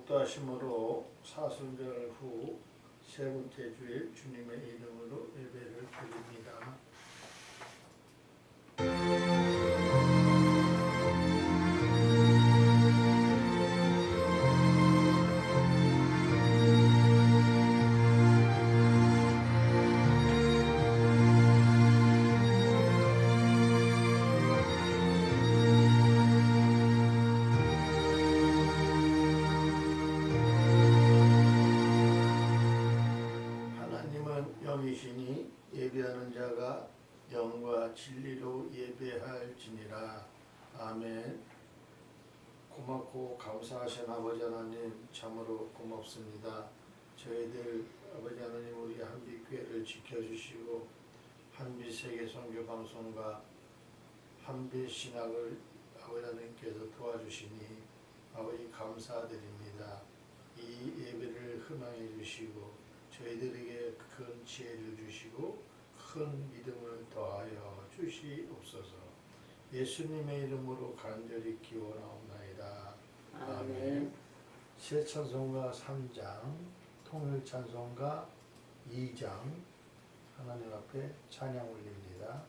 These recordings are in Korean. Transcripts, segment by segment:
복도하심으로 사순절 후 세 번째 주일 주님의 이름으로 예배를 드립니다. 영이시니 예배하는 자가 영과 진리로 예배할지니라. 아멘. 고맙고 감사하신 아버지 하나님, 참으로 고맙습니다. 저희들 아버지 하나님, 우리 한빛교회를 지켜주시고 한빛 세계선교방송과 한빛 신학을 아버지 하나님께서 도와주시니 아버지 감사드립니다. 이 예배를 흥망해 주시고 저희들에게 큰 지혜를 주시고 큰 믿음을 더하여 주시옵소서. 예수님의 이름으로 간절히 기원하옵나이다. 아멘. 새 찬송가 3장, 통일 찬송가 2장 하나님 앞에 찬양 올립니다.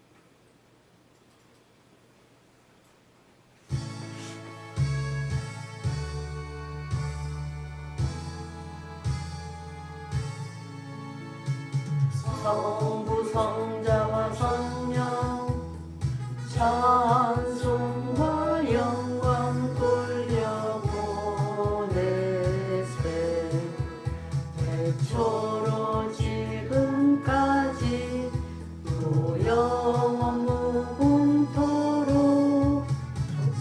성부 성자와 성령 찬송과 영광 돌려보내세. 태초로 지금까지 또 영원 무궁토록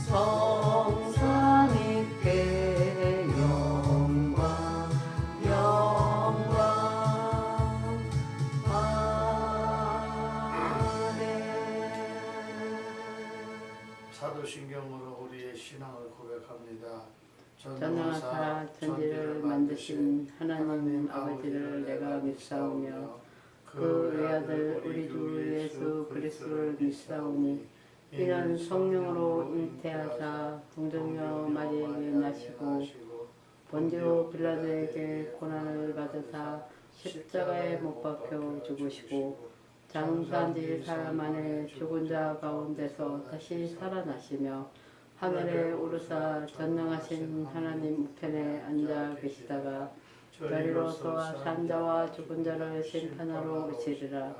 성삼위께 영광 영광. 사도신경으로 우리의 신앙을 고백합니다. 전능하사 천지를 만드신 하나님 아버지를 내가 믿사오며 그 외아들 우리 주 예수 그리스도를 믿사오니 이는 성령으로 잉태하사 동정녀 마리아에게 나시고 본디오 빌라도에게 고난을 받으사 십자가에 못 박혀 죽으시고 장사한지 사흘 만에 죽은 자 가운데서 다시 살아나시며 하늘에 오르사 전능하신 하나님 우편에 앉아 계시다가 저리로서 산자와 죽은 자를 심판하러 오시리라.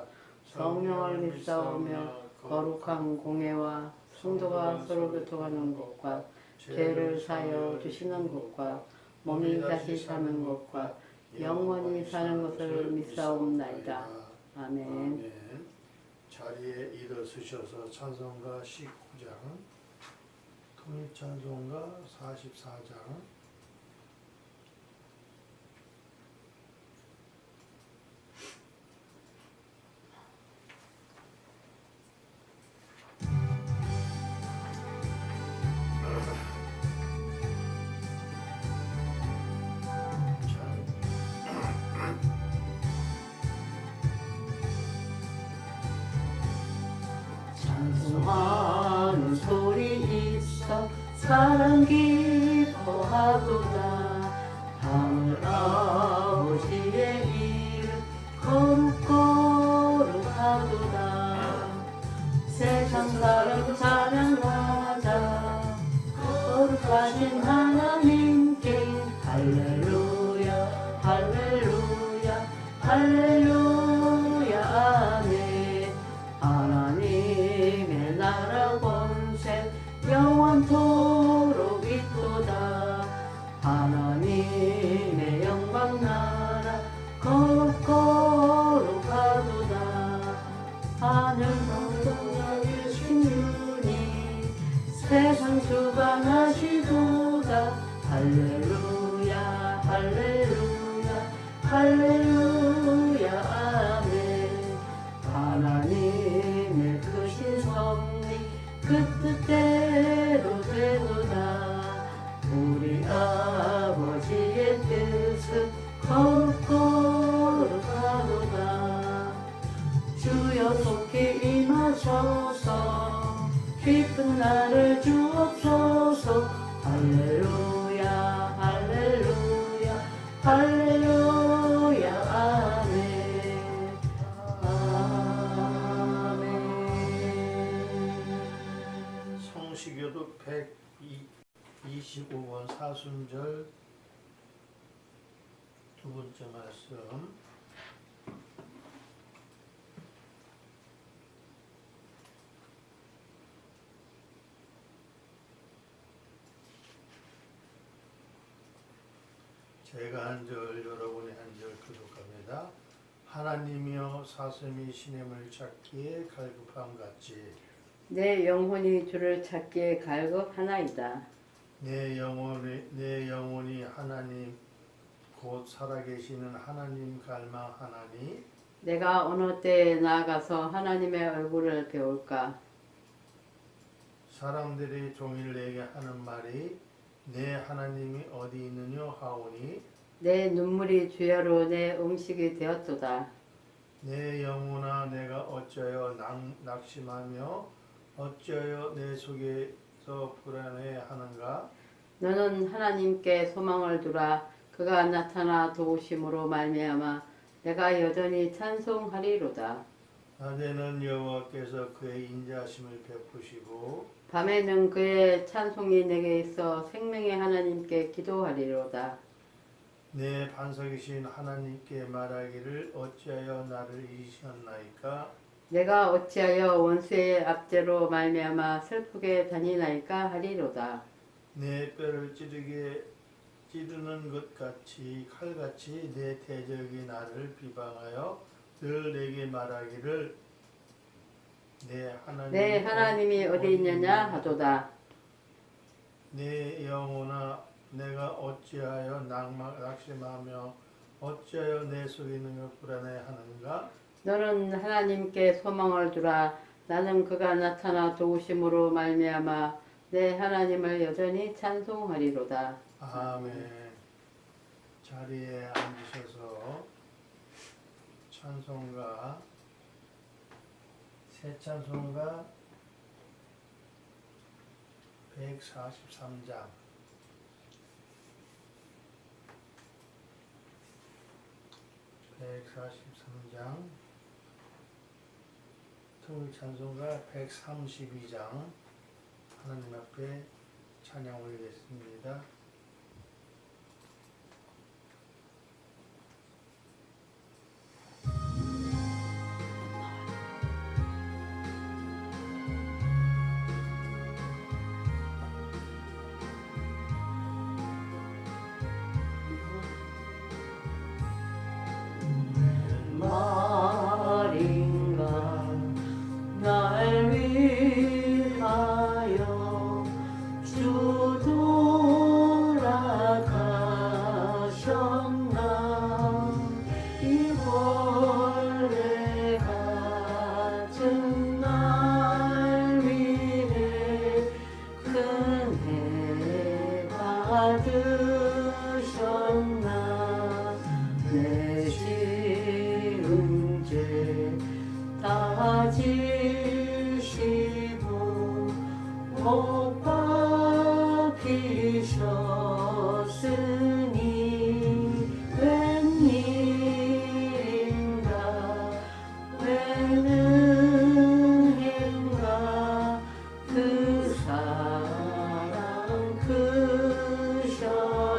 성령을 믿사오며 거룩한 공회와 성도가 서로 교통하는 것과 죄를 사하여 주시는 것과 몸이 다시 사는 것과 영원히 사는 것을 믿사옵나이다. 아멘. 자리에 일어서셔서 찬송가 19장, 통일찬송가 44장, 찬송하는 소리 있어 사랑 기뻐하도다. 하늘 아버지의 이름 거룩거룩하도다. 세상 사람 찬양하자. 거룩하신 하나님께 할렐루야 할렐루야 할렐루야 아멘. 하나님의 나라 권세 영원토록 있도다. 하나님의 영광 나라 거룩거룩하도다. 하늘 동정하신 주님 세상 주관하시도다. 할렐루야 할렐루야 할렐루야 아멘. 하나님의 크신 섭리 그 뜻대로 되도다. 우리 아버지의 뜻은 거룩거룩하도다. 주여 속히 임하셔서 기쁜 날을 주옵소서. 할렐루야 할렐루야 125번 사순절 두 번째 말씀. 제가 한 절, 여러분이 한 절 교독합니다. 하나님이여 사슴이 시냇을 찾기에 갈급함 같이 내 영혼이 주를 찾기에 갈급하나이다. 내 영혼이 하나님 곧 살아계시는 하나님 갈망하나니 내가 어느 때에 나아가서 하나님의 얼굴을 배울까? 사람들이 종일 내게 하는 말이 내 하나님이 어디 있느냐 하오니 내 눈물이 주야로 내 음식이 되었도다. 내 영혼아 내가 어찌하여 낙심하며 어찌하여 내 속에서 불안해하는가. 너는 하나님께 소망을 두라. 그가 나타나 도우심으로 말미암아 내가 여전히 찬송하리로다. 낮에는 여호와께서 그의 인자하심을 베푸시고 밤에는 그의 찬송이 내게 있어 생명의 하나님께 기도하리로다. 내 반석이신 하나님께 말하기를 어찌하여 나를 잊으셨나이까. 내가 어찌하여 원수의 압제로 말미암아 슬프게 다니나이까 하리로다. 내 뼈를 찌르는 것 같이 칼같이 내 대적이 나를 비방하여 늘 내게 말하기를 내 하나님이 어디 있느냐 하도다. 내 영혼아 내가 어찌하여 낙심하며 어찌하여 내 속에 있는 것 불안해하는가. 너는 하나님께 소망을 두라. 나는 그가 나타나 도우심으로 말미암아 내 하나님을 여전히 찬송하리로다. 아멘. 자리에 앉으셔서 찬송가 새 찬송가 143장 143장 통일 찬송가 132장 하나님 앞에 찬양 올리겠습니다. 말인가 날 위하여 주 돌아가셨나. 이 벌레 같은 날 위해 큰애 받으셨나. 내 지은 죄 다 지시고 못 박히셨으니 웬일인가 웬은혜인가 그 사랑 크셨네.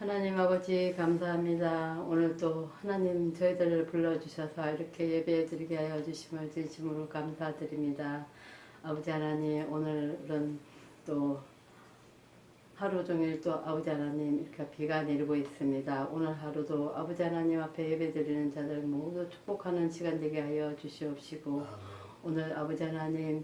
하나님 아버지 감사합니다. 오늘 또 하나님 저희들을 불러주셔서 이렇게 예배드리게 하여 주심을 진심으로 감사드립니다. 아버지 하나님 오늘은 또 하루 종일 또 아버지 하나님 이렇게 비가 내리고 있습니다. 오늘 하루도 아버지 하나님 앞에 예배드리는 자들 모두 축복하는 시간 되게 하여 주시옵시고 오늘 아버지 하나님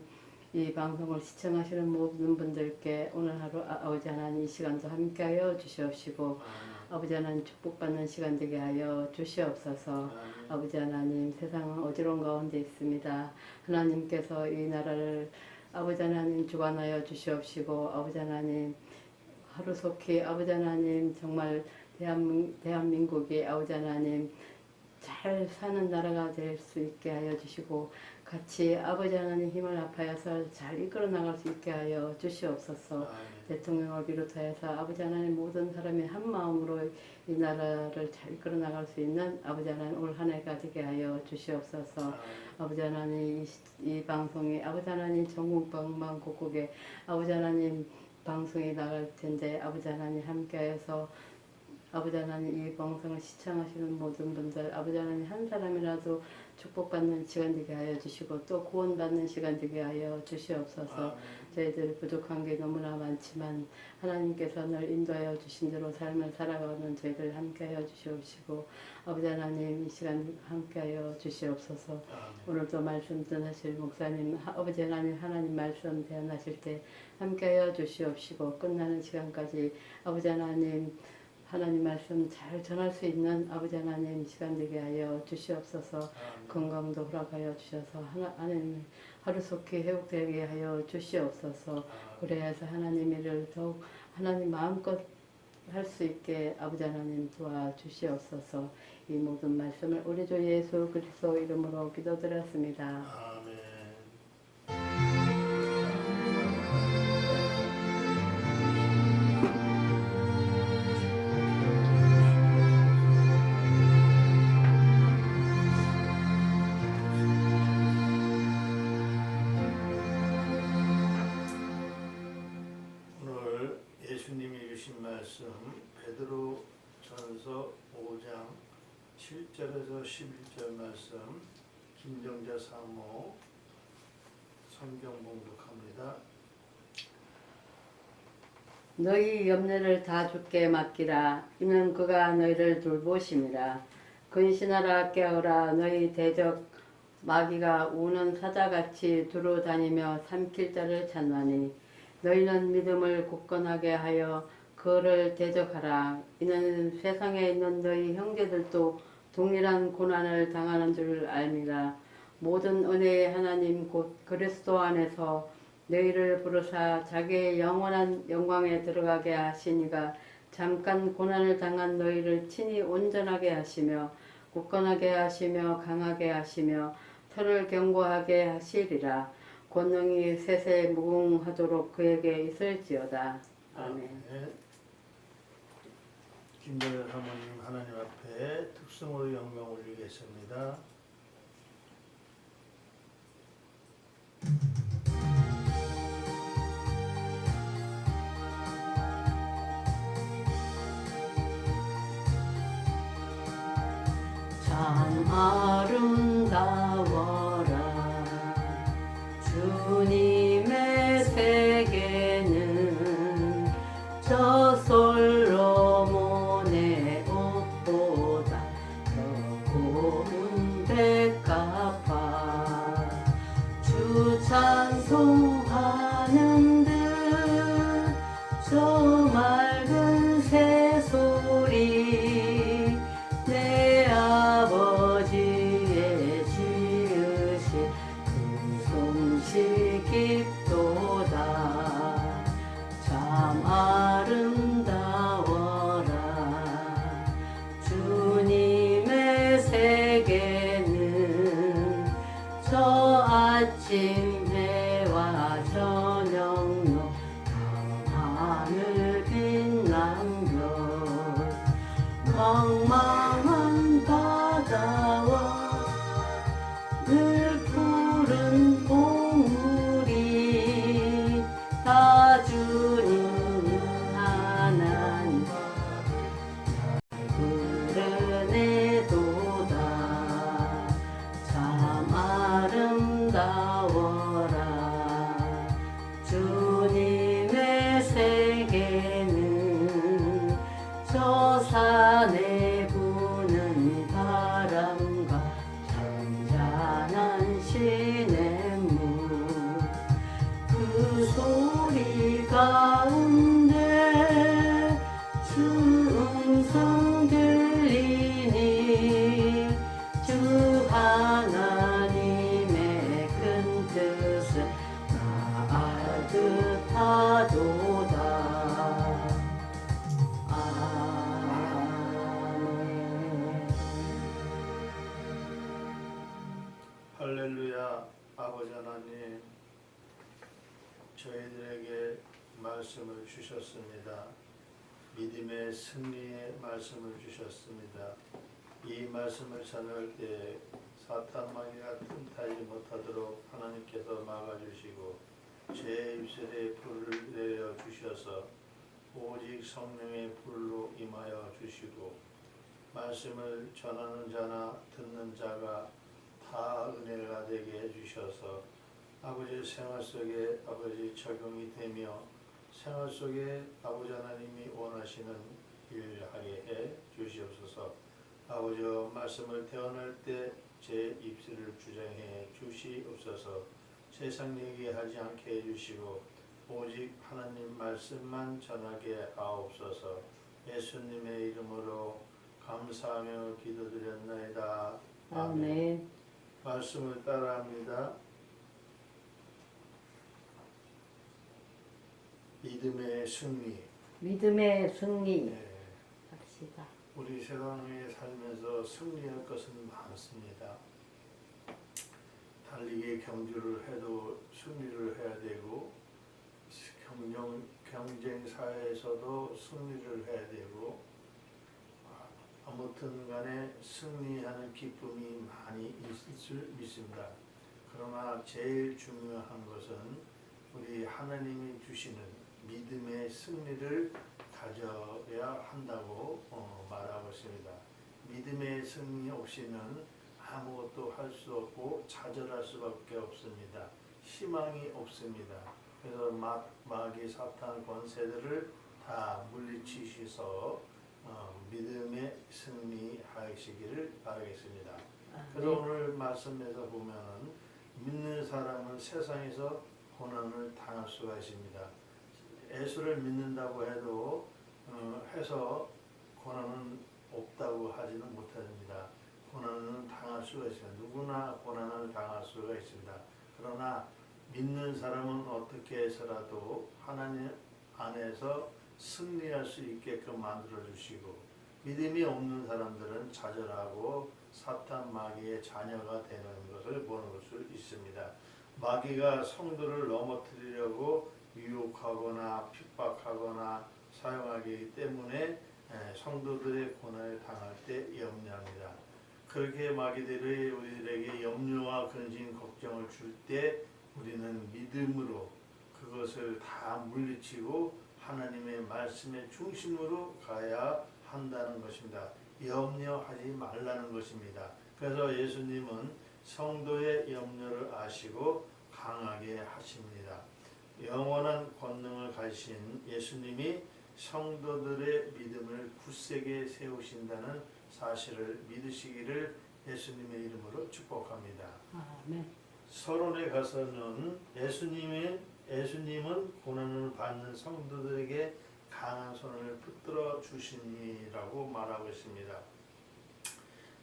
이 방송을 시청하시는 모든 분들께 오늘 하루 아버지 하나님 이 시간도 함께하여 주시옵시고 아버지 하나님 축복받는 시간 되게 하여 주시옵소서. 아버지 하나님 세상은 어지러운 가운데 있습니다. 하나님께서 이 나라를 아버지 하나님 주관하여 주시옵시고 아버지 하나님 하루속히 아버지 하나님 정말 대한민국이 아버지 하나님 잘 사는 나라가 될 수 있게 하여 주시고 같이 아버지 하나님 힘을 합하여서 잘 이끌어 나갈 수 있게 하여 주시옵소서. 대통령을 비롯하여서 아버지 하나님 모든 사람이 한 마음으로 이 나라를 잘 이끌어 나갈 수 있는 아버지 하나님 올 한 해가 되게 하여 주시옵소서. 아버지 하나님 이 방송이 아버지 하나님 전국 방방곡곡에 아버지 하나님 방송이 나갈 텐데 아버지 하나님 함께하여서 아버지 하나님 이 방송을 시청하시는 모든 분들 아버지 하나님 한 사람이라도 축복받는 시간 되게 하여 주시고 또 구원받는 시간 되게 하여 주시옵소서. 저희들이 부족한 게 너무나 많지만 하나님께서 늘 인도하여 주신 대로 삶을 살아가는 저희들 함께하여 주시옵시고 아버지 하나님 이 시간 함께하여 주시옵소서. 오늘도 말씀 전하실 목사님 아버지 하나님 말씀 대언하실 때 함께하여 주시옵시고 끝나는 시간까지 아버지 하나님 말씀 잘 전할 수 있는 아버지 하나님 시간 되게 하여 주시옵소서. 건강도 허락하여 주셔서 하나님 하루속히 회복되게 하여 주시옵소서. 그래야서 하나님 일을 더욱 하나님 마음껏 할 수 있게 아버지 하나님 도와주시옵소서. 이 모든 말씀을 우리 주 예수 그리스도 이름으로 기도드렸습니다. 아멘. 오늘 예수님이 주신 말씀 베드로전서 5장 7절에서 11절 말씀 김정자 사모 성경 봉독합니다. 너희 염려를 다 주께 맡기라. 이는 그가 너희를 돌보심이라. 근신하라 깨어라. 너희 대적 마귀가 우는 사자같이 두루 다니며 삼킬 자를 찾나니 너희는 믿음을 굳건하게 하여 그를 대적하라. 이는 세상에 있는 너희 형제들도 동일한 고난을 당하는 줄 알미라. 모든 은혜의 하나님 곧 그리스도 안에서 너희를 부르사 자기의 영원한 영광에 들어가게 하시니가 잠깐 고난을 당한 너희를 친히 온전하게 하시며 굳건하게 하시며 강하게 하시며 서를 견고하게 하시리라. 권능이 세세 무궁하도록 그에게 있을지어다. 아멘. 김정자 사모님 하나님 앞에 특성으로 영광 올리겠습니다. 참 아름다워라 주님의 세계는 저 솔로몬의 옷보다 더 고운 백합화 주 찬송하는 듯 저 맑은 새소리 내 아버지의 지으신 그 솜씨 깊도다. 참 아름다워라 주님의 세계는 저 아침 해와 저녁로 하늘 빛난 별茫茫한 바다와 늘 푸른 봉우리 다 주님 하나님 할렐루야. 아버지 하나님, 저희들에게 말씀을 주셨습니다. 믿음의 승리의 말씀을 주셨습니다. 이 말씀을 전할 때 사탄 마귀가 틈타지 못하도록 하나님께서 막아주시고 제 입술에 불을 내려 주셔서 오직 성령의 불로 임하여 주시고 말씀을 전하는 자나 듣는 자가 다 은혜가 되게 해주셔서 아버지 생활 속에 아버지 적용이 되며 생활 속에 아버지 하나님이 원하시는 일을 하게 해 주시옵소서. 아버지 말씀을 대언할 때 제 입술을 주장해 주시옵소서. 세상 얘기하지 않게 해주시고 오직 하나님 말씀만 전하게 하옵소서. 예수님의 이름으로 감사하며 기도드렸나이다. 아멘. 말씀을 따라합니다. 믿음의 승리. 믿음의 승리. 네. 합시다. 우리 세상에 살면서 승리할 것은 많습니다. 달리기 경주를 해도 승리를 해야 되고 경쟁 사회에서도 승리를 해야 되고 아무튼 간에 승리하는 기쁨이 많이 있을 줄 믿습니다. 그러나 제일 중요한 것은 우리 하나님이 주시는 믿음의 승리를 가져야 한다고 말하고 있습니다. 믿음의 승리 없이는 아무것도 할 수 없고 좌절할 수밖에 없습니다. 희망이 없습니다. 그래서 마귀 사탄 권세들을 다 물리치셔서 믿음의 승리하시기를 바라겠습니다. 그래서 오늘 말씀에서 보면은 믿는 사람은 세상에서 고난을 당할 수가 있습니다. 예수를 믿는다고 해도 해서 고난은 없다고 하지는 못합니다. 고난은 당할 수가 있습니다. 누구나 고난을 당할 수가 있습니다. 그러나 믿는 사람은 어떻게 해서라도 하나님 안에서 승리할 수 있게끔 만들어 주시고 믿음이 없는 사람들은 좌절하고 사탄 마귀의 자녀가 되는 것을 보는 수 있습니다. 마귀가 성도를 넘어뜨리려고 유혹하거나 핍박하거나 사용하기 때문에 성도들의 고난을 당할 때 염려합니다. 그렇게 마귀들이 우리들에게 염려와 근심 걱정을 줄 때 우리는 믿음으로 그것을 다 물리치고 하나님의 말씀의 중심으로 가야 한다는 것입니다. 염려하지 말라는 것입니다. 그래서 예수님은 성도의 염려를 아시고 강하게 하십니다. 영원한 권능을 가지신 예수님이 성도들의 믿음을 굳세게 세우신다는 사실을 믿으시기를 예수님의 이름으로 축복합니다. 아멘. 서론에 가서는 예수님은 고난을 받는 성도들에게 강한 손을 붙들어 주시니라고 말하고 있습니다.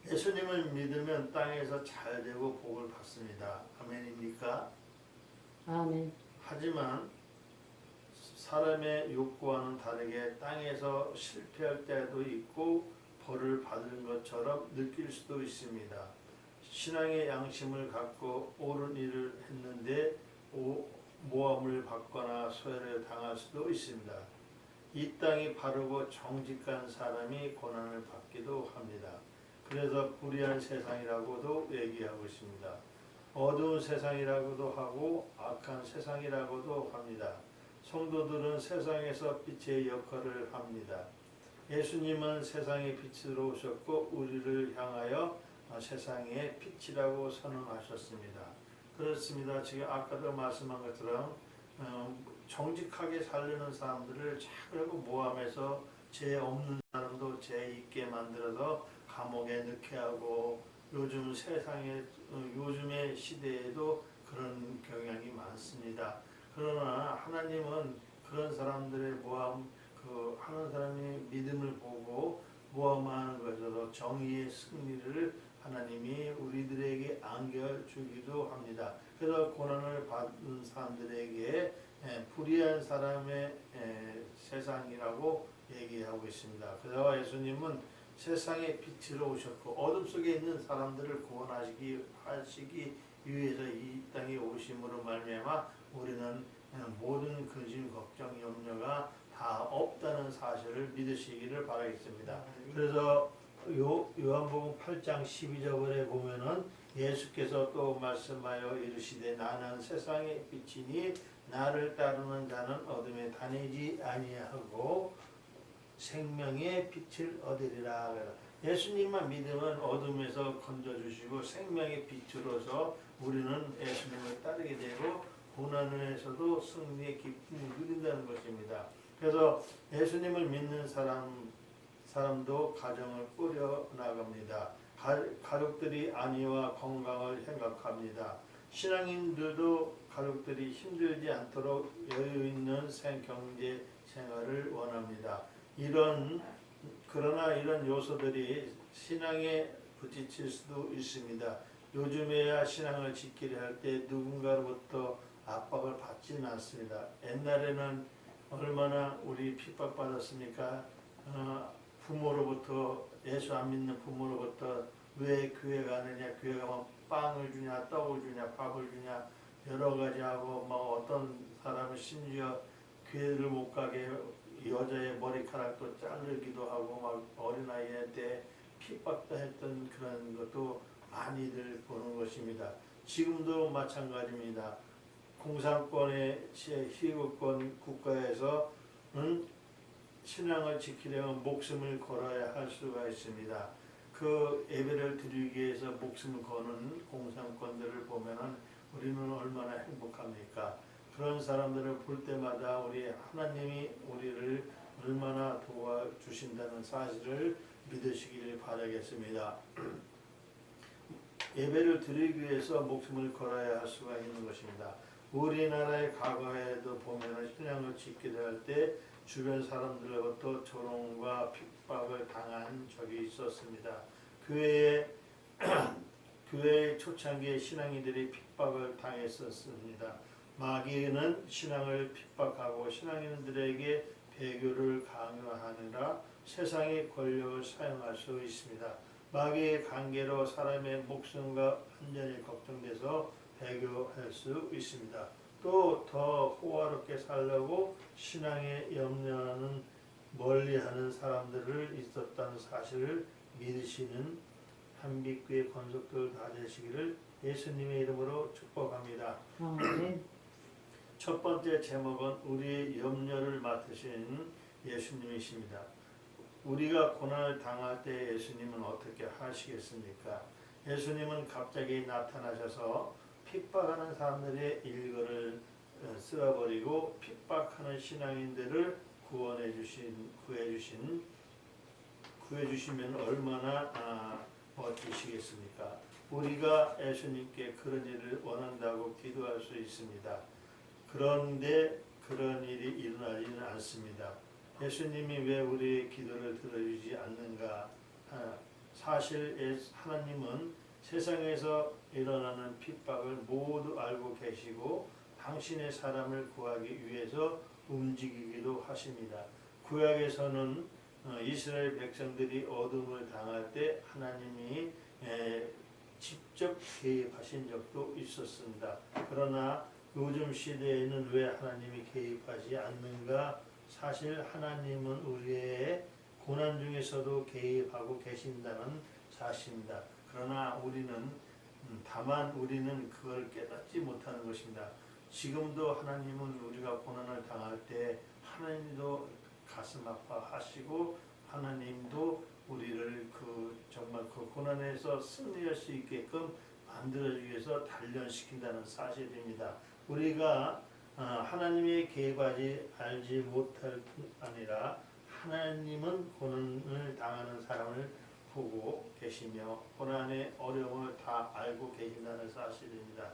예수님을 믿으면 땅에서 잘 되고 복을 받습니다. 아멘입니까? 아멘. 하지만 사람의 욕구와는 다르게 땅에서 실패할 때도 있고 벌을 받은 것처럼 느낄 수도 있습니다. 신앙의 양심을 갖고 옳은 일을 했는데 모함을 받거나 소외를 당할 수도 있습니다. 이 땅이 바르고 정직한 사람이 고난을 받기도 합니다. 그래서 불의한 세상이라고도 얘기하고 있습니다. 어두운 세상이라고도 하고 악한 세상이라고도 합니다. 성도들은 세상에서 빛의 역할을 합니다. 예수님은 세상의 빛으로 오셨고 우리를 향하여 세상의 빛이라고 선언하셨습니다. 그렇습니다. 지금 아까도 말씀한 것처럼 정직하게 살려는 사람들을 자꾸 모함해서 죄 없는 사람도 죄 있게 만들어서 감옥에 넣게 하고 요즘의 시대에도 그런 경향이 많습니다. 그러나 하나님은 그런 사람들의 하는 사람이 믿음을 보고 모함하는 것으로 정의의 승리를 하나님이 우리들에게 안겨주기도 합니다. 그래서 고난을 받는 사람들에게 불의한 사람의 세상이라고 얘기하고 있습니다. 그래서 예수님은 세상의 빛으로 오셨고 어둠 속에 있는 사람들을 구원하시기 위해서 이 땅에 오심으로 말미암아 우리는 모든 근심, 걱정, 염려가 다 없다는 사실을 믿으시기를 바라겠습니다. 그래서 요한복음 8장 12절에 보면은 예수께서 또 말씀하여 이르시되 나는 세상의 빛이니 나를 따르는 자는 어둠에 다니지 아니하고 생명의 빛을 얻으리라. 예수님만 믿으면 어둠에서 건져주시고 생명의 빛으로서 우리는 예수님을 따르게 되고 고난에서도 승리의 기쁨을 누린다는 것입니다. 그래서 예수님을 믿는 사람도 가정을 꾸려 나갑니다. 가족들이 안위와 건강을 생각합니다. 신앙인들도 가족들이 힘들지 않도록 여유 있는 경제 생활을 원합니다. 그러나 이런 요소들이 신앙에 부딪힐 수도 있습니다. 요즘에야 신앙을 지키려 할 때 누군가로부터 압박을 받지는 않습니다. 옛날에는 얼마나 우리 핍박받았습니까? 부모로부터, 예수 안 믿는 부모로부터 왜 교회 가느냐, 교회 가면 빵을 주냐, 떡을 주냐, 밥을 주냐, 여러 가지 하고, 어떤 사람은 심지어 교회를 못 가게 여자의 머리카락도 자르기도 하고, 어린아이한테 때 핍박도 했던 그런 것도 많이들 보는 것입니다. 지금도 마찬가지입니다. 공산권의 희극권 국가에서는 신앙을 지키려면 목숨을 걸어야 할 수가 있습니다. 그 예배를 드리기 위해서 목숨을 거는 공산권들을 보면은 우리는 얼마나 행복합니까? 그런 사람들을 볼 때마다 우리 하나님이 우리를 얼마나 도와주신다는 사실을 믿으시기를 바라겠습니다. 예배를 드리기 위해서 목숨을 걸어야 할 수가 있는 것입니다. 우리나라의 과거에도 보면 신앙을 지키려 할 때 주변 사람들로부터 조롱과 핍박을 당한 적이 있었습니다. 교회의 초창기에 신앙인들이 핍박을 당했었습니다. 마귀는 신앙을 핍박하고 신앙인들에게 배교를 강요하느라 세상의 권력을 사용할 수 있습니다. 마귀의 관계로 사람의 목숨과 안전이 걱정돼서 배교할 수 있습니다. 또 더 호화롭게 살려고 신앙에 염려하는 멀리하는 사람들을 있었다는 사실을 믿으시는 한빛교회 권속들 다 되시기를 예수님의 이름으로 축복합니다. 첫 번째 제목은 우리의 염려를 맡으신 예수님이십니다. 우리가 고난을 당할 때 예수님은 어떻게 하시겠습니까? 예수님은 갑자기 나타나셔서 핍박하는 사람들의 일거를 쓸어버리고 핍박하는 신앙인들을 구해주시면 얼마나 멋지시겠습니까? 우리가 예수님께 그런 일을 원한다고 기도할 수 있습니다. 그런데 그런 일이 일어나지는 않습니다. 예수님이 왜 우리의 기도를 들어주지 않는가? 사실 하나님은 세상에서 일어나는 핍박을 모두 알고 계시고 당신의 사람을 구하기 위해서 움직이기도 하십니다. 구약에서는 이스라엘 백성들이 어둠을 당할 때 하나님이 직접 개입하신 적도 있었습니다. 그러나 요즘 시대에는 왜 하나님이 개입하지 않는가? 사실 하나님은 우리의 고난 중에서도 개입하고 계신다는 사실입니다. 그러나 다만 우리는 그걸 깨닫지 못하는 것입니다. 지금도 하나님은 우리가 고난을 당할 때 하나님도 가슴 아파하시고 하나님도 우리를 정말 그 고난에서 승리할 수 있게끔 만들어주기 위해서 단련시킨다는 사실입니다. 우리가 하나님의 개입하지 알지 못할 뿐 아니라 하나님은 고난을 당하는 사람을 보고 계시며 고난의 어려움을 다 알고 계신다는 사실입니다.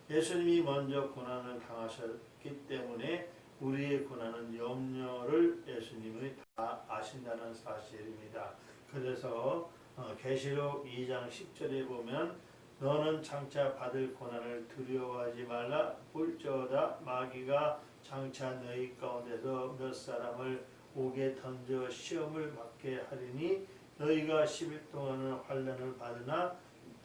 예수님이 먼저 고난을 당하셨기 때문에 우리의 고난은 염려를 예수님이 다 아신다는 사실입니다. 그래서 계시록 2장 10절에 보면 너는 장차 받을 고난을 두려워하지 말라. 볼지어다 마귀가 장차 너희 가운데서 몇 사람을 옥에 던져 시험을 받게 하리니 너희가 10일 동안은 환난을 받으나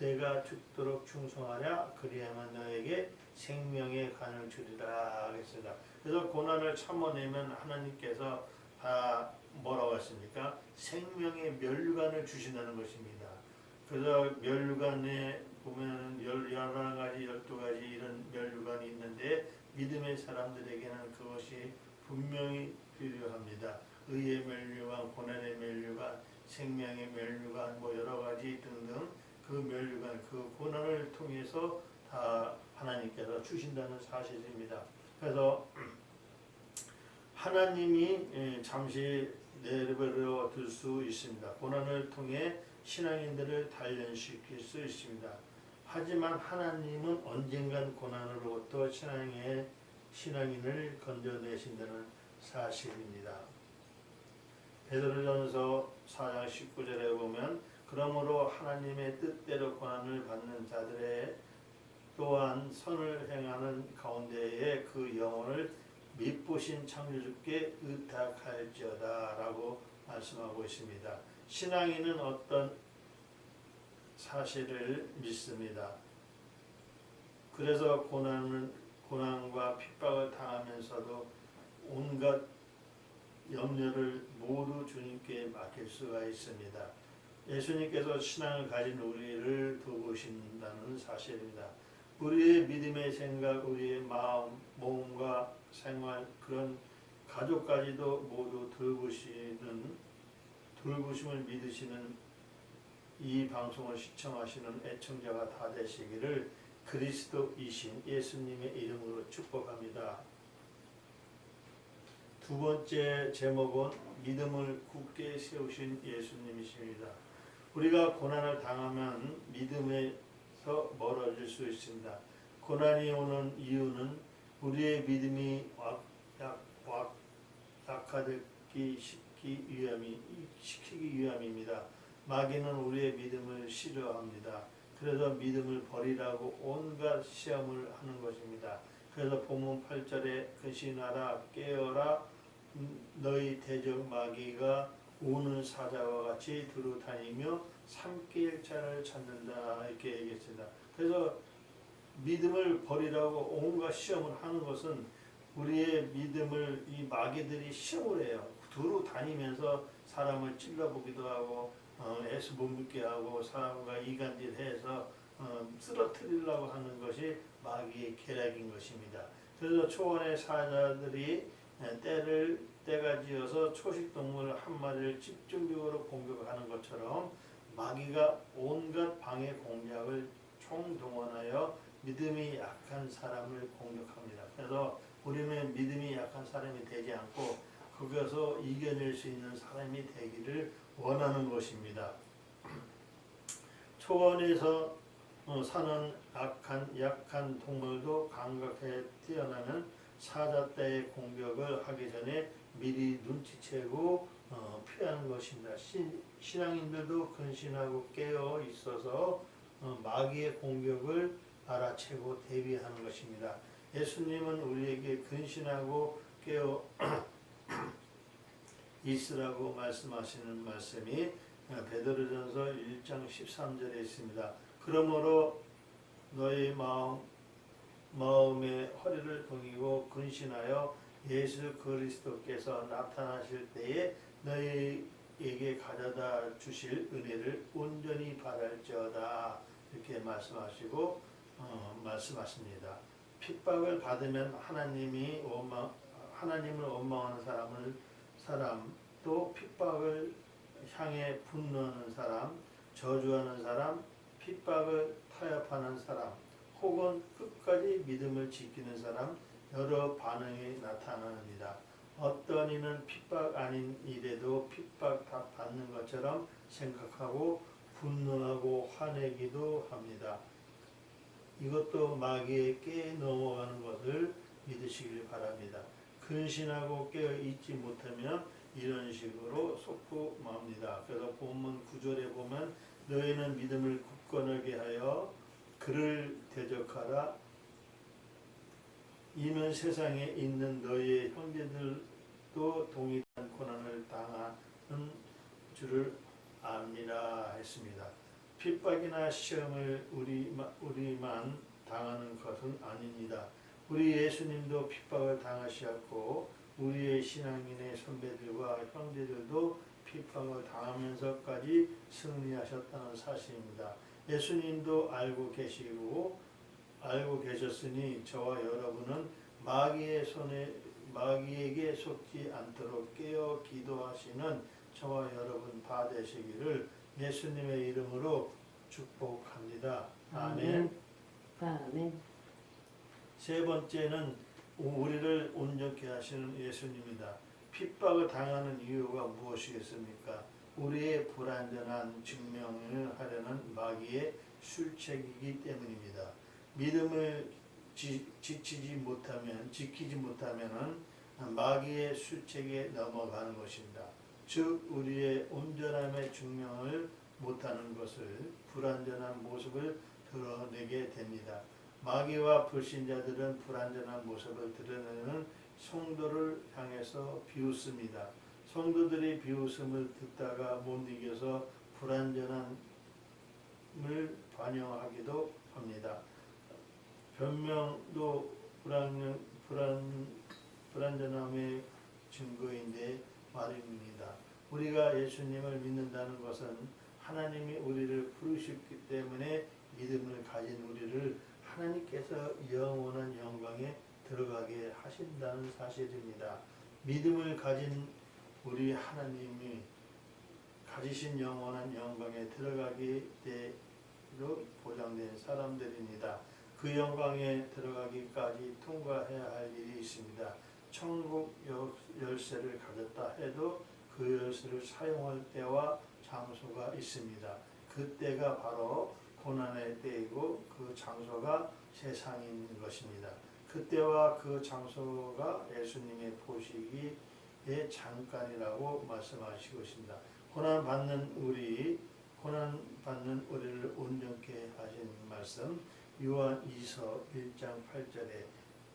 내가 죽도록 충성하랴 그리하면 너에게 생명의 간을 주리라 하겠습니다. 그래서 고난을 참아내면 하나님께서 다 뭐라고 했습니까? 생명의 멸류관을 주신다는 것입니다. 그래서 멸류관에 보면 11가지, 12가지 이런 멸류관이 있는데 믿음의 사람들에게는 그것이 분명히 필요합니다. 의의 멸류관, 고난의 멸류관, 생명의 멸류관, 뭐 여러 가지 등등 그 멸류관, 그 고난을 통해서 다 하나님께서 주신다는 사실입니다. 그래서 하나님이 잠시 내버려 둘 수 있습니다. 고난을 통해 신앙인들을 단련시킬 수 있습니다. 하지만 하나님은 언젠간 고난으로부터 신앙인을 건져내신다는 사실입니다. 베드로전서 4장 19절에 보면 그러므로 하나님의 뜻대로 고난을 받는 자들의 또한 선을 행하는 가운데에 그 영혼을 미쁘신 창조주께 의탁할지어다 라고 말씀하고 있습니다. 신앙인은 어떤 사실을 믿습니다. 그래서 고난과 핍박을 당하면서도 온갖 염려를 모두 주님께 맡길 수가 있습니다. 예수님께서 신앙을 가진 우리를 도우신다는 사실입니다. 우리의 믿음의 생각, 우리의 마음, 몸과 생활, 그런 가족까지도 모두 돌보심을 믿으시는 이 방송을 시청하시는 애청자가 다 되시기를 그리스도이신 예수님의 이름으로 축복합니다. 두 번째 제목은 믿음을 굳게 세우신 예수님이십니다. 우리가 고난을 당하면 믿음에서 멀어질 수 있습니다. 고난이 오는 이유는 우리의 믿음이 약화되기 시키기 위함입니다. 마귀는 우리의 믿음을 싫어합니다. 그래서 믿음을 버리라고 온갖 시험을 하는 것입니다. 그래서 본문 8절에 근신하라 깨어라 너희 대적 마귀가 우는 사자와 같이 두루 다니며 삼킬 자를 찾는다 이렇게 얘기했습니다. 그래서 믿음을 버리라고 온갖 시험을 하는 것은 우리의 믿음을 이 마귀들이 시험을 해요. 두루 다니면서 사람을 찔러보기도 하고 애써 못 믿게 하고 사람과 이간질해서 쓰러뜨리려고 하는 것이 마귀의 계략인 것입니다. 그래서 초원의 사자들이 때가 지어서 초식동물 한 마리를 집중적으로 공격하는 것처럼 마귀가 온갖 방해 공략을 총동원하여 믿음이 약한 사람을 공격합니다. 그래서 우리는 믿음이 약한 사람이 되지 않고 거기서 이겨낼 수 있는 사람이 되기를 원하는 것입니다. 초원에서 사는 약한 동물도 감각에 뛰어나면 사자떼의 공격을 하기 전에 미리 눈치채고 피하는 것입니다. 신앙인들도 근신하고 깨어 있어서 마귀의 공격을 알아채고 대비하는 것입니다. 예수님은 우리에게 근신하고 깨어 있으라고 말씀하시는 말씀이 베드로전서 1장 13절에 있습니다. 그러므로 너희 마음의 허리를 동이고 근신하여 예수 그리스도께서 나타나실 때에 너희에게 가져다 주실 은혜를 온전히 바랄지어다 이렇게 말씀하십니다. 핍박을 받으면 하나님을 원망하는 사람, 또 핍박을 향해 분노하는 사람, 저주하는 사람, 핍박을 타협하는 사람, 혹은 끝까지 믿음을 지키는 사람, 여러 반응이 나타납니다. 어떤 이는 핍박 아닌 일에도 핍박 다 받는 것처럼 생각하고 분노하고 화내기도 합니다. 이것도 마귀에 깨 넘어가는 것을 믿으시길 바랍니다. 근신하고 깨어 있지 못하면 이런 식으로 속고 맙니다. 그래서 본문 9절에 보면 너희는 믿음을 굳건하게 하여 그를 대적하라. 이는 세상에 있는 너희의 형제들도 동일한 고난을 당하는 줄을 압니다 했습니다. 핍박이나 시험을 우리만 당하는 것은 아닙니다. 우리 예수님도 핍박을 당하셨고 우리의 신앙인의 선배들과 형제들도 핍박을 당하면서까지 승리하셨다는 사실입니다. 예수님도 알고 계셨으니 저와 여러분은 마귀에게 속지 않도록 깨어 기도하시는 저와 여러분 다 되시기를 예수님의 이름으로 축복합니다. 아멘. 아멘. 세 번째는 우리를 온전케 하시는 예수님이다. 핍박을 당하는 이유가 무엇이겠습니까? 우리의 불완전한 증명을 하려는 마귀의 술책이기 때문입니다. 믿음을 지키지 못하면 마귀의 술책에 넘어가는 것입니다. 즉 우리의 온전함의 증명을 못하는 것을 불완전한 모습을 드러내게 됩니다. 마귀와 불신자들은 불완전한 모습을 드러내는 성도를 향해서 비웃습니다. 성도들이 비웃음을 듣다가 못 이겨서 불완전함을 반영하기도 합니다. 변명도 불완전함의 증거인데 말입니다. 우리가 예수님을 믿는다는 것은 하나님이 우리를 부르셨기 때문에 믿음을 가진 우리를 하나님께서 영원한 영광에 들어가게 하신다는 사실입니다. 믿음을 가진 우리 하나님이 가지신 영원한 영광에 들어가게 되로 보장된 사람들입니다. 그 영광에 들어가기까지 통과해야 할 일이 있습니다. 천국 열쇠를 가졌다 해도 그 열쇠를 사용할 때와 장소가 있습니다. 그 때가 바로 고난의 때이고 그 장소가 세상인 것입니다. 그 때와 그 장소가 예수님의 보시기에 잠깐이라고 말씀하시고 있습니다. 고난 받는 우리를 온전케 하신 말씀 요한 2서 1장 8절에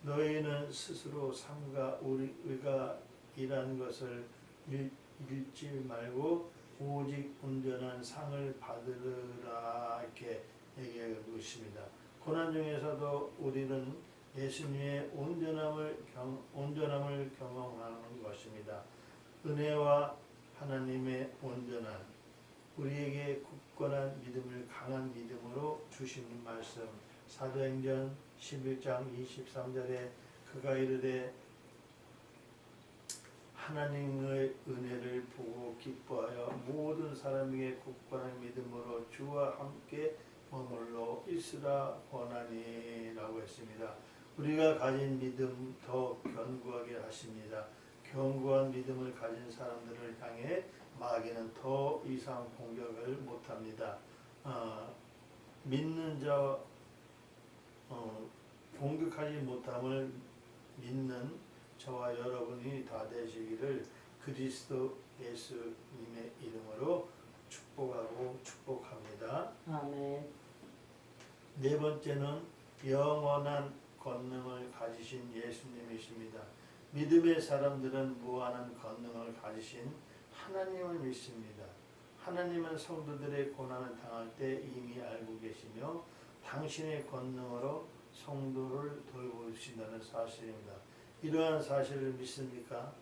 너희는 스스로 삼가 우리가 일한 것을 읽지 말고 오직 온전한 상을 받으라 이렇게 얘기하고 있습니다. 고난 중에서도 우리는 예수님의 온전함을 경험하는 것입니다. 은혜와 하나님의 온전한 우리에게 굳건한 믿음을 강한 믿음으로 주시는 말씀 사도행전 11장 23절에 그가 이르되 하나님의 은혜를 보고 기뻐하여 모든 사람에게 굳건한 믿음으로 주와 함께 머물러 있으라 권하니 라고 했습니다. 우리가 가진 믿음 더 견고하게 하십니다. 견고한 믿음을 가진 사람들을 향해 마귀는 더 이상 공격을 못합니다. 믿는 자 공격하지 못함을 믿는 저와 여러분이 다 되시기를 그리스도 예수님의 이름으로 축복합니다. 아멘. 네 번째는 영원한 권능을 가지신 예수님이십니다. 믿음의 사람들은 무한한 권능을 가지신 하나님을 믿습니다. 하나님은 성도들의 고난을 당할 때 이미 알고 계시며 당신의 권능으로 성도를 돌보신다는 사실입니다. 이러한 사실을 믿습니까?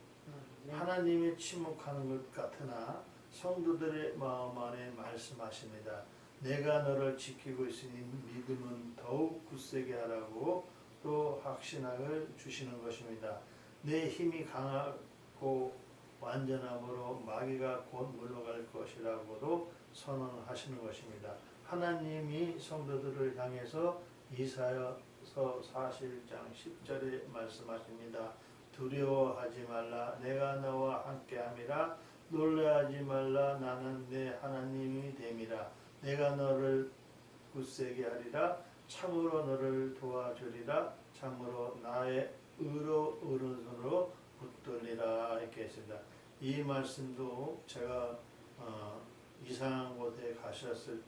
하나님이 침묵하는 것 같으나 성도들의 마음 안에 말씀하십니다. 내가 너를 지키고 있으니 믿음은 더욱 굳세게 하라고 또 확신을 주시는 것입니다. 내 힘이 강하고 완전함으로 마귀가 곧 물러갈 것이라고도 선언하시는 것입니다. 하나님이 성도들을 향해서 이사야서 41장 10절에 말씀하십니다. 두려워하지 말라 내가 너와 함께함이라 놀라지 말라 나는 내 하나님이 됨이라 내가 너를 굳세게 하리라 참으로 너를 도와주리라 참으로 나의 의로 오른손으로 붙들리라 이렇게 했습니다. 이 말씀도 제가 이상한 곳에 가 있었을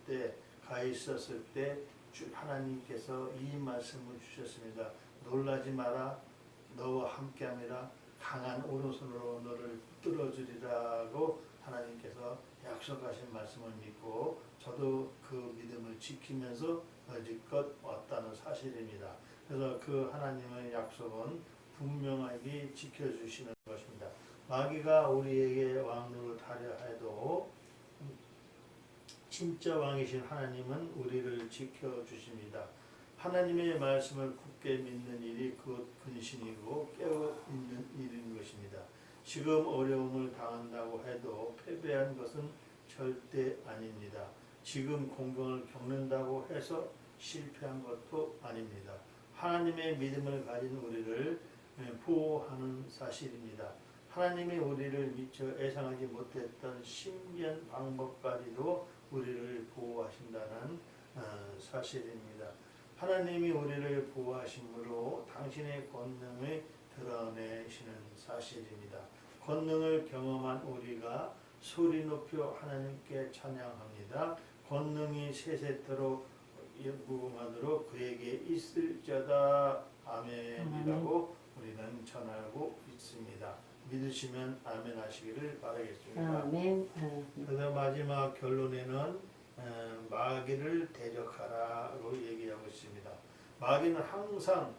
때 하나님께서 이 말씀을 주셨습니다. 놀라지 마라 너와 함께함이라 강한 오른손으로 너를 붙들어주리라고 하나님께서 약속하신 말씀을 믿고 저도 그 믿음을 지키면서 여지껏 왔다는 사실입니다. 그래서 그 하나님의 약속은 분명하게 지켜주시는 것입니다. 마귀가 우리에게 왕노릇 하려 해도 진짜 왕이신 하나님은 우리를 지켜주십니다. 하나님의 말씀을 굳게 믿는 일이 곧 근신이고 깨어있는 일인 것입니다. 지금 어려움을 당한다고 해도 패배한 것은 절대 아닙니다. 지금 공경을 겪는다고 해서 실패한 것도 아닙니다. 하나님의 믿음을 가진 우리를 보호하는 사실입니다. 하나님이 우리를 미처 예상하지 못했던 신기한 방법까지도 우리를 보호하신다는 사실입니다. 하나님이 우리를 보호하심으로 당신의 권능을 드러내시는 사실입니다. 권능을 경험한 우리가 소리 높여 하나님께 찬양합니다. 권능이 세세토록 무궁하도록 그에게 있을지어다. 아멘이라고 우리는 전하고 있습니다. 믿으시면 아멘 하시기를 바라겠습니다. 아멘. 그래서 마지막 결론에는 마귀를 대적하라고 얘기하고 있습니다. 마귀는 항상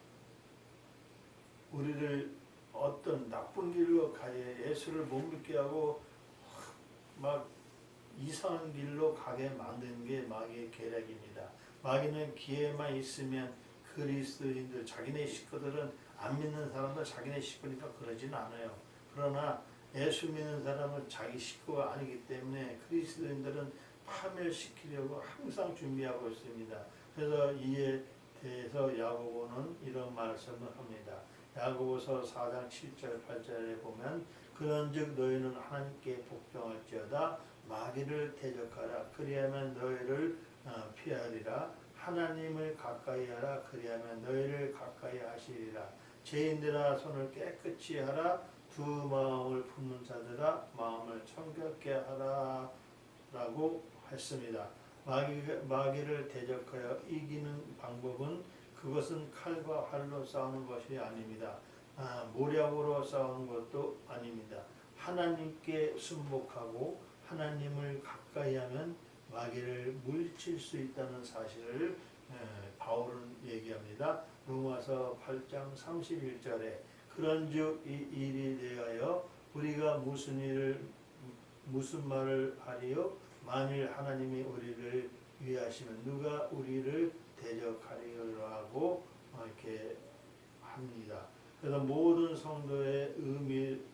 우리를 어떤 나쁜 길로 가게, 예수를 못 믿게 하고 막 이상한 길로 가게 만드는 게 마귀의 계략입니다. 마귀는 기회만 있으면 그리스도인들, 자기네 식구들은 안 믿는 사람들 자기네 식구니까 그러진 않아요. 그러나 예수 믿는 사람은 자기 식구가 아니기 때문에 그리스도인들은 파멸시키려고 항상 준비하고 있습니다. 그래서 이에 대해서 야고보는 이런 말씀을 합니다. 야고보서 4장 7절 8절에 보면 그런즉 너희는 하나님께 복종할지어다 마귀를 대적하라 그리하면 너희를 피하리라 하나님을 가까이하라 그리하면 너희를 가까이 하시리라 죄인들아 손을 깨끗이 하라 두 마음을 품는 자들아 마음을 청결케 하라 라고 했습니다. 마귀를 대적하여 이기는 방법은 그것은 칼과 활로 싸우는 것이 아닙니다. 모략으로 싸우는 것도 아닙니다. 하나님께 순복하고 하나님을 가까이하면 마귀를 물리칠 수 있다는 사실을 바울은 얘기합니다. 로마서 8장 31절에 그런즉 이 일이 대하여 우리가 무슨 말을 하리요? 만일 하나님이 우리를 위하시면 누가 우리를 대적하리라고 이렇게 합니다. 그래서 모든 성도의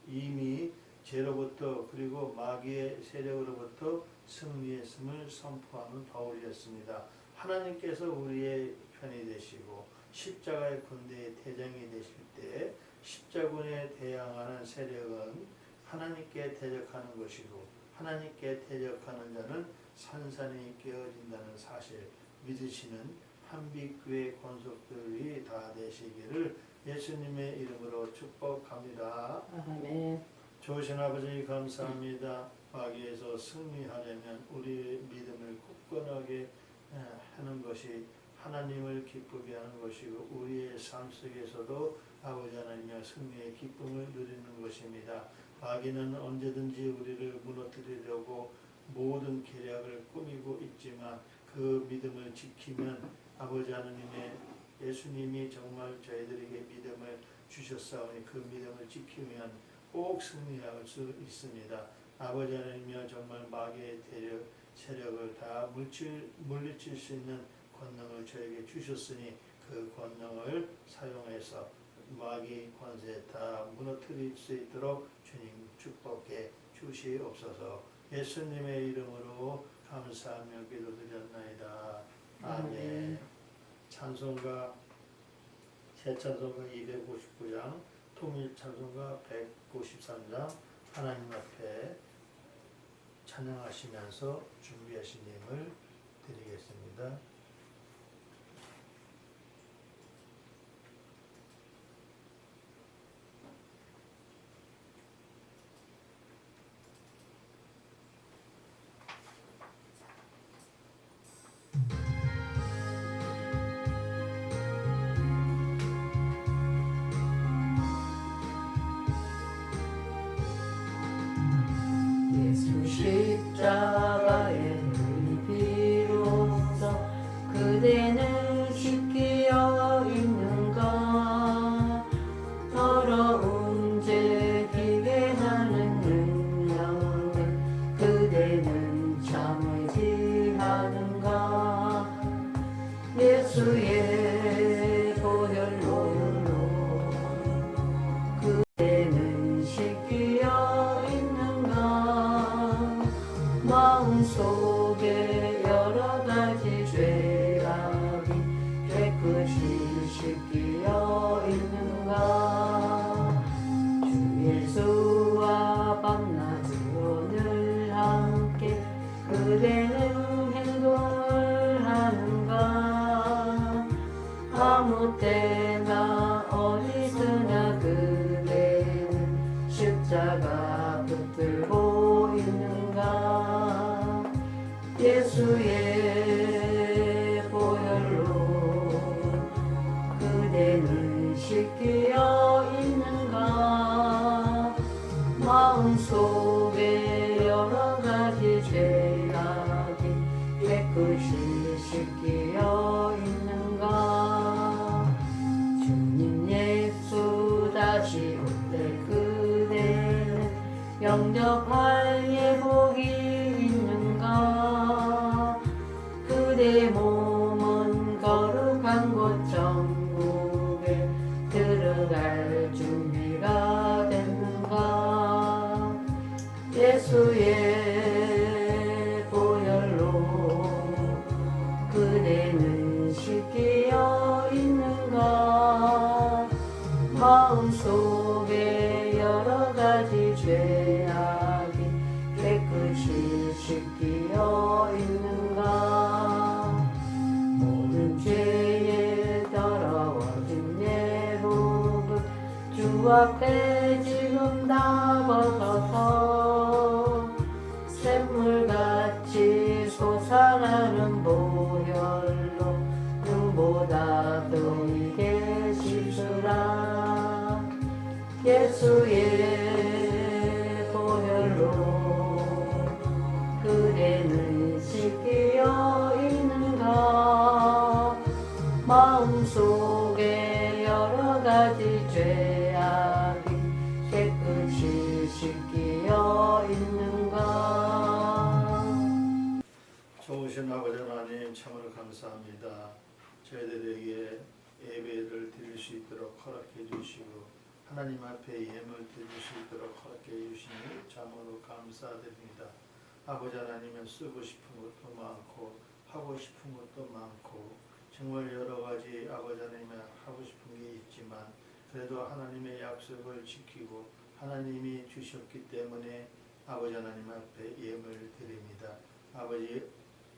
이미 죄로부터 그리고 마귀의 세력으로부터 승리했음을 선포하는 바울이었습니다. 하나님께서 우리의 편이 되시고 십자가의 군대의 대장이 되실 때 십자군에 대항하는 세력은 하나님께 대적하는 것이고 하나님께 대적하는 자는 산산이 깨어진다는 사실 믿으시는 한빛교회 권속들이 다 되시기를 예수님의 이름으로 축복합니다. 아멘. 좋으신 아버지 감사합니다. 마귀에서 승리하려면 우리의 믿음을 굳건하게 하는 것이 하나님을 기쁘게 하는 것이고 우리의 삶 속에서도 아버지 하나님의 승리의 기쁨을 누리는 것입니다. 마귀는 언제든지 우리를 무너뜨리려고 모든 계략을 꾸미고 있지만 그 믿음을 지키면 아버지 하나님의 예수님이 정말 저희들에게 믿음을 주셨사오니 그 믿음을 지키면 꼭 승리할 수 있습니다. 아버지 하나님이여 정말 마귀의 세력을 다 물리칠 수 있는 권능을 저에게 주셨으니 그 권능을 사용해서 마귀 권세 다 무너뜨릴 수 있도록 주님 축복해 주시옵소서. 예수님의 이름으로 감사하며 기도드렸나이다. 아멘. 찬송가 새 찬송가 259장 통일 찬송가 193장 하나님 앞에 찬양하시면서 준비하신 예물 드리겠습니다. 예수 그대는 씻기어 있는가 더러운 죄 비게 하는 능력을 그대는 참으지 않은가 예수의 보혈로 그대는 씻기어 있는가 마음속에 여러 가지 죄악이 깨끗이 씻기어 있는가 주 예수와 밤낮으로 늘 함께 그대는 행동을 하는가 아무 때나 어디서나 그대는 십자가 붙들고 있는가 예수의 보혈로 그대는 씻기어 있는가 마음속에 여러 가지 죄악이 깨끗이 씻기어 있는가 주님 예수 다시 올 때 그대는 영접할 예복이 있는가 그대 몸은 거룩한 곳 천국에 들어갈 준비가 됐는가 예수의 보혈로 그대는 씻기어 있는가 마음속에 여러 가지 죄악이 깨끗이 씻기어 있는가 모든 죄에 더러워진 예복을 주 앞에 지금 다 벗어서 샘물같이 솟아나는 보혈로 눈보다 더 이게 씻으라 예수의 보혈로 그대는 씻기어 있는가 마음속에 여러 가지 죄악이 깨끗이 씻기어 있는가 좋으신 아버지 하나님 참으로 감사합니다. 저희들에게 예배를 드릴 수 있도록 허락해 주시고 하나님 앞에 예물 드릴 수 있도록 허락해 주시니 참으로 감사드립니다. 아버지 하나님은 쓰고 싶은 것도 많고 하고 싶은 것도 많고 정말 여러 가지 아버지 하나님의 하고 싶은 게 있지만 그래도 하나님의 약속을 지키고 하나님이 주셨기 때문에 아버지 하나님 앞에 예물 드립니다. 아버지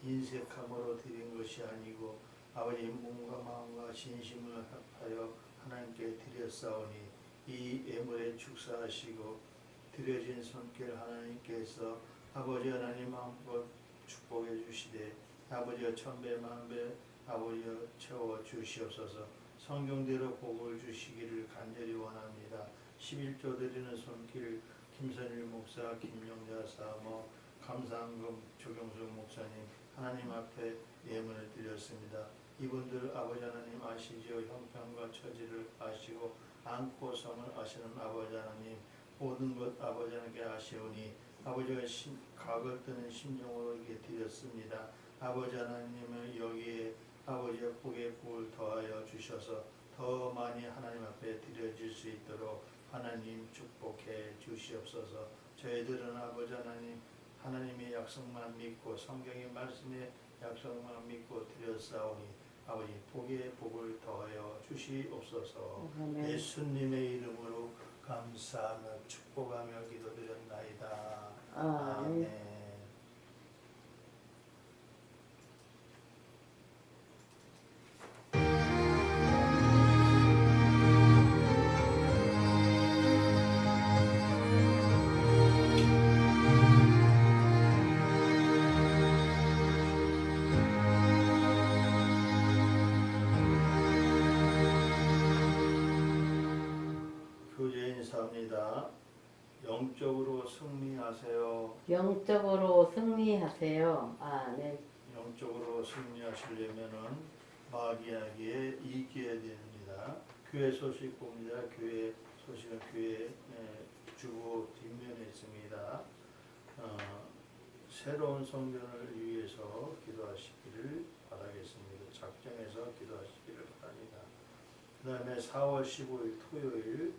인색함으로 드린 것이 아니고 아버지 몸과 마음과 진심을 합하여 하나님께 드렸사오니 이 예물에 축사하시고 드려진 손길 하나님께서 아버지 하나님 마음껏 축복해 주시되 아버지여 천배 만배 아버지여 채워 주시옵소서. 성경대로 복을 주시기를 간절히 원합니다. 11조 드리는 손길 김선일 목사, 김용자 사모, 감사한금 조경수 목사님 하나님 앞에 예물을 드렸습니다. 이분들 아버지 하나님 아시지요. 형편과 처지를 아시고 안고성을 아시는 아버지 하나님 모든 것 아버지 하나님께 아시오니 아버지가 각을 뜨는 심정으로 이렇게 드렸습니다. 아버지 하나님은 여기에 아버지의 복에 복을 더하여 주셔서 더 많이 하나님 앞에 드려질 수 있도록 하나님 축복해 주시옵소서. 저희들은 아버지 하나님 하나님의 약속만 믿고 성경의 말씀의 약속만 믿고 드렸사오니 아버지 복에 복을 더하여 주시옵소서. 아멘. 예수님의 이름으로 감사하며 축복하며 기도드렸나이다. 아멘. 아멘. 교제 인사합니다. 영적으로 승리하세요. 영적으로 승리하세요. 아멘. 영적으로 승리하시려면은 마귀에게 이겨야 됩니다. 교회 소식 봅니다. 교회 소식은 교회 주보 뒷면에 있습니다. 새로운 성전을 위해서 기도하시기를 바라겠습니다. 작정해서 기도하시기를 바랍니다. 그 다음에 4월 15일 토요일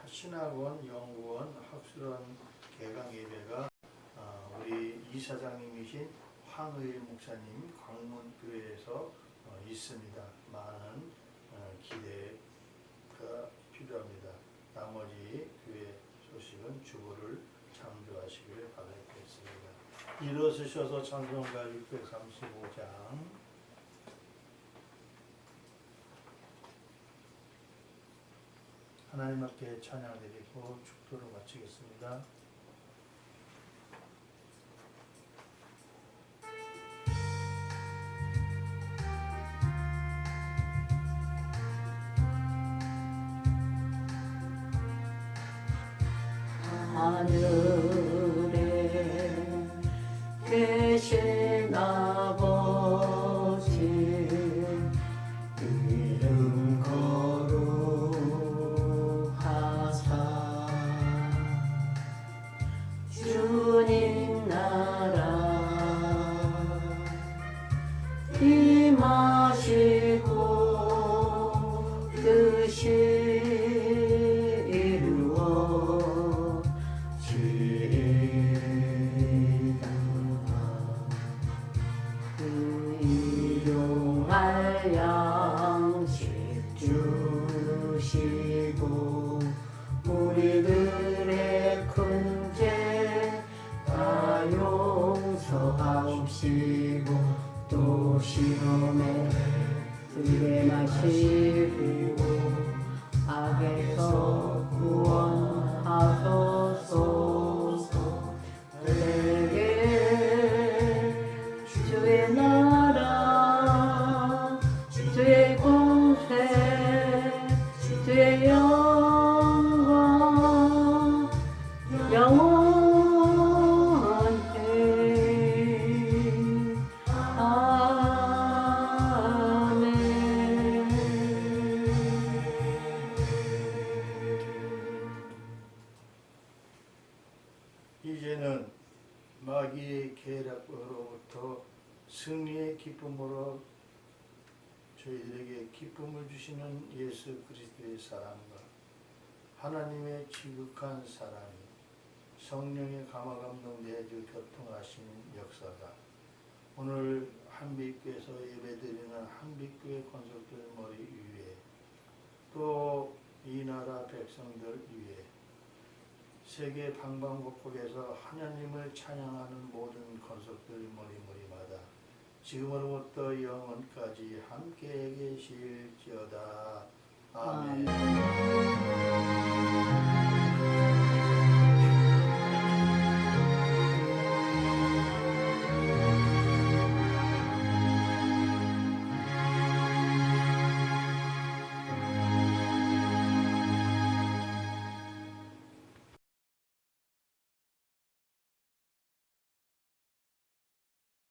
신학원, 연구원, 학술원 개강 예배가 우리 이사장님이신 황의일 목사님 광문교회에서 있습니다. 많은 기대가 필요합니다. 나머지 교회 소식은 주보를 참조하시길 바라겠습니다. 일어서셔서 찬송가 635장 하나님 앞에 찬양드리고 축도를 마치겠습니다. 하늘에 계신 아버지 이름 거룩하사 주님 나라 임하시고 뜻이 양식 주시고 우리들의 큰죄 다 용서하옵시고 또 시험에 들게 마시고 악에서 구원하소서. 내게 주의 나라 주의 공세 주의 영광 영원히 아멘. 이제는 마귀의 계략으로부터 승리의 기쁨으로 저희들에게 기쁨을 주시는 예수 그리스도의 사랑과 하나님의 지극한 사랑이 성령의 감화감동 내주 교통하시는 역사가 오늘 한빛교회에서 예배드리는 한빛교회 권속들 머리 위에 또 이 나라 백성들 위에 세계 방방곡곡에서 하나님을 찬양하는 모든 권속들 머리마다 지금으로부터 영원까지 함께 계실지어다. 아멘.